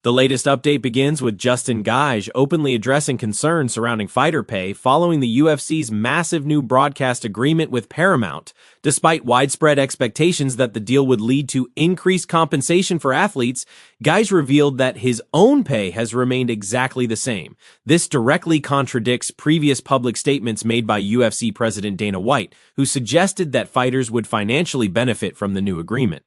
The latest update begins with Justin Gaethje openly addressing concerns surrounding fighter pay following the UFC's massive new broadcast agreement with Paramount. Despite widespread expectations that the deal would lead to increased compensation for athletes, Gaethje revealed that his own pay has remained exactly the same. This directly contradicts previous public statements made by UFC President Dana White, who suggested that fighters would financially benefit from the new agreement.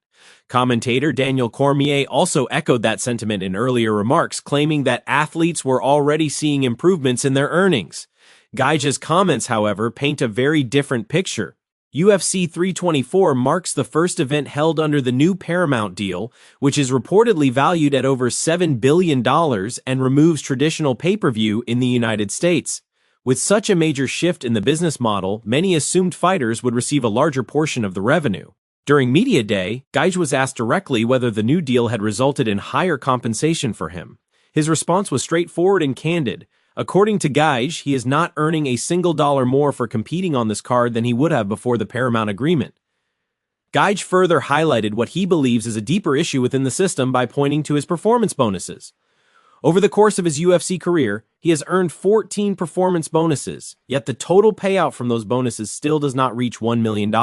Commentator Daniel Cormier also echoed that sentiment in earlier remarks, claiming that athletes were already seeing improvements in their earnings. Gaethje's comments, however, paint a very different picture. UFC 324 marks the first event held under the new Paramount deal, which is reportedly valued at over $7 billion and removes traditional pay-per-view in the United States. With such a major shift in the business model, many assumed fighters would receive a larger portion of the revenue. During Media Day, Gaethje was asked directly whether the new deal had resulted in higher compensation for him. His response was straightforward and candid. According to Gaethje, he is not earning a single dollar more for competing on this card than he would have before the Paramount agreement. Gaethje further highlighted what he believes is a deeper issue within the system by pointing to his performance bonuses. Over the course of his UFC career, he has earned 14 performance bonuses, yet the total payout from those bonuses still does not reach $1 million.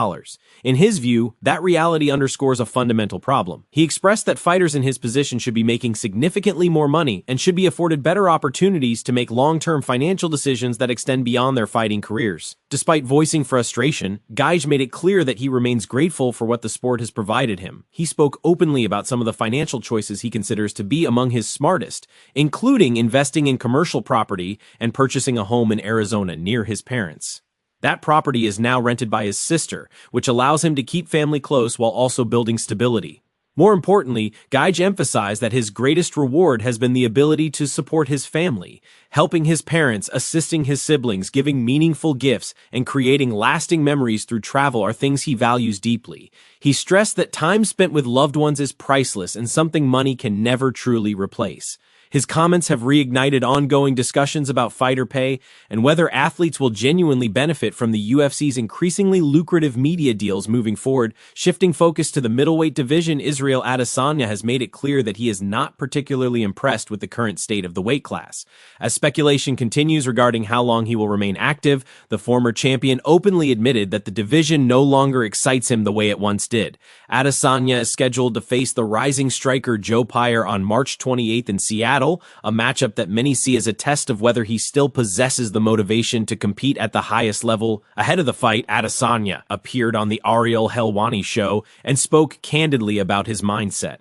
In his view, that reality underscores a fundamental problem. He expressed that fighters in his position should be making significantly more money and should be afforded better opportunities to make long-term financial decisions that extend beyond their fighting careers. Despite voicing frustration, Gaethje made it clear that he remains grateful for what the sport has provided him. He spoke openly about some of the financial choices he considers to be among his smartest, including investing in commercial property and purchasing a home in Arizona near his parents. That property is now rented by his sister, which allows him to keep family close while also building stability. More importantly, Gaethje emphasized that his greatest reward has been the ability to support his family, helping his parents, assisting his siblings, giving meaningful gifts, and creating lasting memories through travel are things he values deeply. He stressed that time spent with loved ones is priceless and something money can never truly replace. His comments have reignited ongoing discussions about fighter pay and whether athletes will genuinely benefit from the UFC's increasingly lucrative media deals moving forward. Shifting focus to the middleweight division, Israel Adesanya has made it clear that he is not particularly impressed with the current state of the weight class. As speculation continues regarding how long he will remain active, the former champion openly admitted that the division no longer excites him the way it once did. Adesanya is scheduled to face the rising striker Joe Pyre on March 28th in Seattle, a matchup that many see as a test of whether he still possesses the motivation to compete at the highest level. Ahead of the fight, Adesanya appeared on the Ariel Helwani show and spoke candidly about his mindset.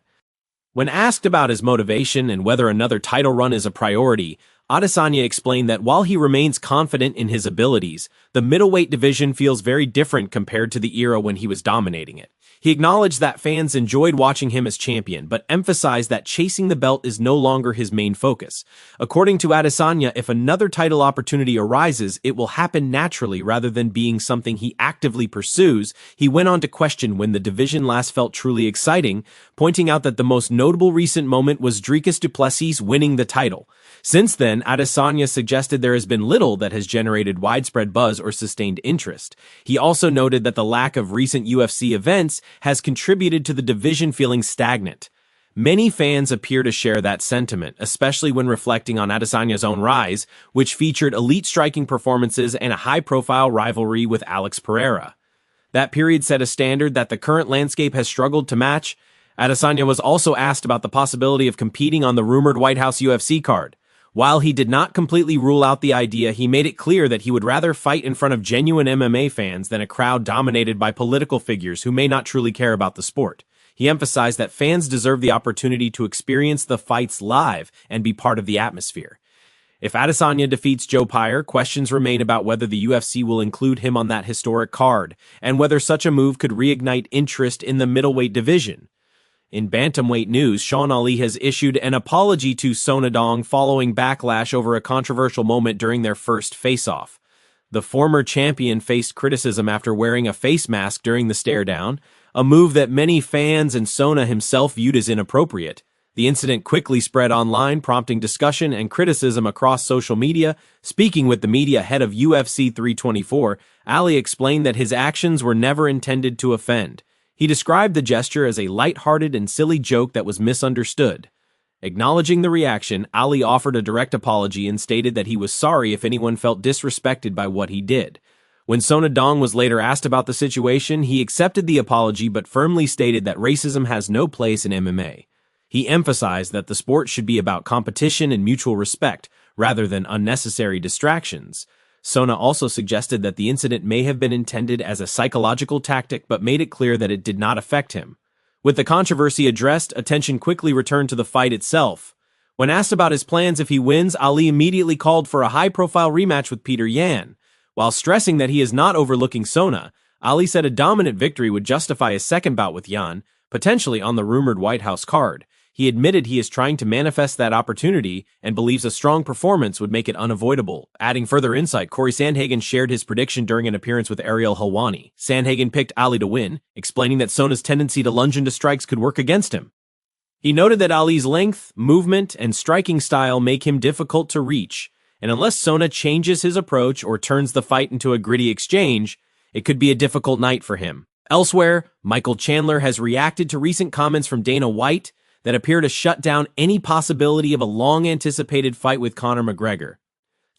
When asked about his motivation and whether another title run is a priority, Adesanya explained that while he remains confident in his abilities, the middleweight division feels very different compared to the era when he was dominating it. He acknowledged that fans enjoyed watching him as champion, but emphasized that chasing the belt is no longer his main focus. According to Adesanya, if another title opportunity arises, it will happen naturally rather than being something he actively pursues. He went on to question when the division last felt truly exciting, pointing out that the most notable recent moment was Dricus du Plessis winning the title. Since then, Adesanya suggested there has been little that has generated widespread buzz or sustained interest. He also noted that the lack of recent UFC events has contributed to the division feeling stagnant. Many fans appear to share that sentiment, especially when reflecting on Adesanya's own rise, which featured elite striking performances and a high-profile rivalry with Alex Pereira. That period set a standard that the current landscape has struggled to match. Adesanya was also asked about the possibility of competing on the rumored White House UFC card. While he did not completely rule out the idea, he made it clear that he would rather fight in front of genuine MMA fans than a crowd dominated by political figures who may not truly care about the sport. He emphasized that fans deserve the opportunity to experience the fights live and be part of the atmosphere. If Adesanya defeats Joe Pyre, questions remain about whether the UFC will include him on that historic card, and whether such a move could reignite interest in the middleweight division. In bantamweight news, Sean Ali has issued an apology to Sonadong following backlash over a controversial moment during their first face-off. The former champion faced criticism after wearing a face mask during the stare-down, a move that many fans and Sona himself viewed as inappropriate. The incident quickly spread online, prompting discussion and criticism across social media. Speaking with the media ahead of UFC 324, Ali explained that his actions were never intended to offend. He described the gesture as a light-hearted and silly joke that was misunderstood. Acknowledging the reaction, Ali offered a direct apology and stated that he was sorry if anyone felt disrespected by what he did. When Sonadong was later asked about the situation, he accepted the apology but firmly stated that racism has no place in MMA. He emphasized that the sport should be about competition and mutual respect, rather than unnecessary distractions. Sona also suggested that the incident may have been intended as a psychological tactic but made it clear that it did not affect him. With the controversy addressed, attention quickly returned to the fight itself. When asked about his plans if he wins, Ali immediately called for a high-profile rematch with Peter Yan. While stressing that he is not overlooking Sona, Ali said a dominant victory would justify a second bout with Yan, potentially on the rumored White House card. He admitted he is trying to manifest that opportunity and believes a strong performance would make it unavoidable. Adding further insight, Corey Sandhagen shared his prediction during an appearance with Ariel Helwani. Sandhagen picked Ali to win, explaining that Sona's tendency to lunge into strikes could work against him. He noted that Ali's length, movement, and striking style make him difficult to reach, and unless Sona changes his approach or turns the fight into a gritty exchange, it could be a difficult night for him. Elsewhere, Michael Chandler has reacted to recent comments from Dana White that appear to shut down any possibility of a long-anticipated fight with Conor McGregor.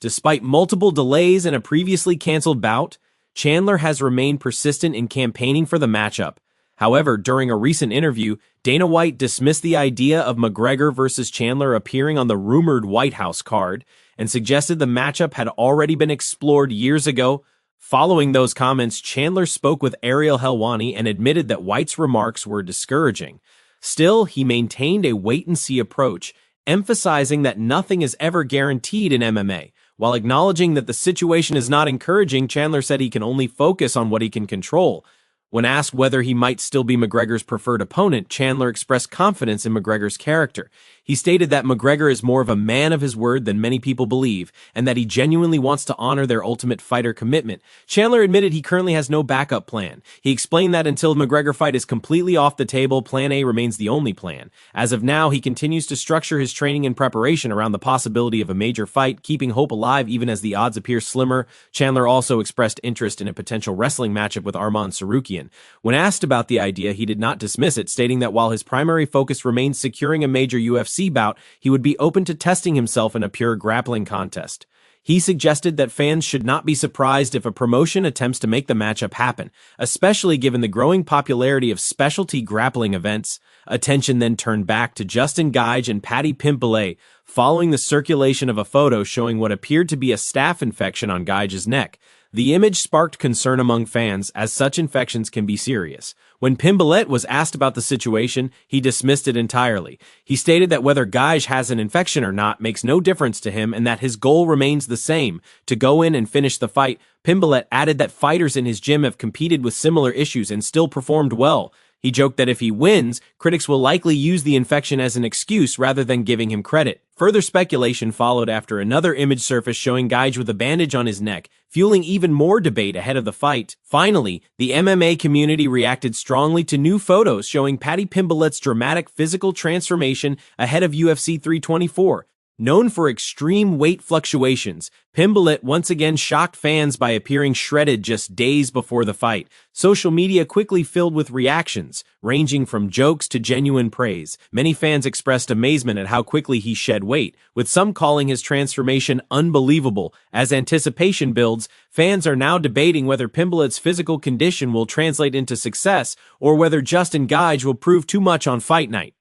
Despite multiple delays and a previously canceled bout, Chandler has remained persistent in campaigning for the matchup. However, during a recent interview, Dana White dismissed the idea of McGregor versus Chandler appearing on the rumored White House card and suggested the matchup had already been explored years ago. Following those comments, Chandler spoke with Ariel Helwani and admitted that White's remarks were discouraging. Still, he maintained a wait-and-see approach, emphasizing that nothing is ever guaranteed in MMA. While acknowledging that the situation is not encouraging, Chandler said he can only focus on what he can control. When asked whether he might still be McGregor's preferred opponent, Chandler expressed confidence in McGregor's character. He stated that McGregor is more of a man of his word than many people believe, and that he genuinely wants to honor their ultimate fighter commitment. Chandler admitted he currently has no backup plan. He explained that until the McGregor fight is completely off the table, Plan A remains the only plan. As of now, he continues to structure his training and preparation around the possibility of a major fight, keeping hope alive even as the odds appear slimmer. Chandler also expressed interest in a potential wrestling matchup with Arman Tsarukyan. When asked about the idea, he did not dismiss it, stating that while his primary focus remains securing a major UFC bout, he would be open to testing himself in a pure grappling contest. He suggested that fans should not be surprised if a promotion attempts to make the matchup happen, especially given the growing popularity of specialty grappling events. Attention then turned back to Justin Gaige and Paddy Pimblett following the circulation of a photo showing what appeared to be a staph infection on Gaige's neck. The image sparked concern among fans, as such infections can be serious. When Pimblett was asked about the situation, he dismissed it entirely. He stated that whether Gaige has an infection or not makes no difference to him and that his goal remains the same, to go in and finish the fight. Pimblett added that fighters in his gym have competed with similar issues and still performed well. He joked that if he wins, critics will likely use the infection as an excuse rather than giving him credit. Further speculation followed after another image surfaced showing Gaige with a bandage on his neck, fueling even more debate ahead of the fight. Finally, the MMA community reacted strongly to new photos showing Paddy Pimblett's dramatic physical transformation ahead of UFC 324. Known for extreme weight fluctuations, Pimblett once again shocked fans by appearing shredded just days before the fight. Social media quickly filled with reactions, ranging from jokes to genuine praise. Many fans expressed amazement at how quickly he shed weight, with some calling his transformation unbelievable. As anticipation builds, fans are now debating whether Pimblett's physical condition will translate into success or whether Justin Gaige will prove too much on fight night.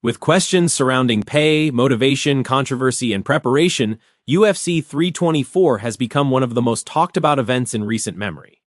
With questions surrounding pay, motivation, controversy, and preparation, UFC 324 has become one of the most talked about events in recent memory.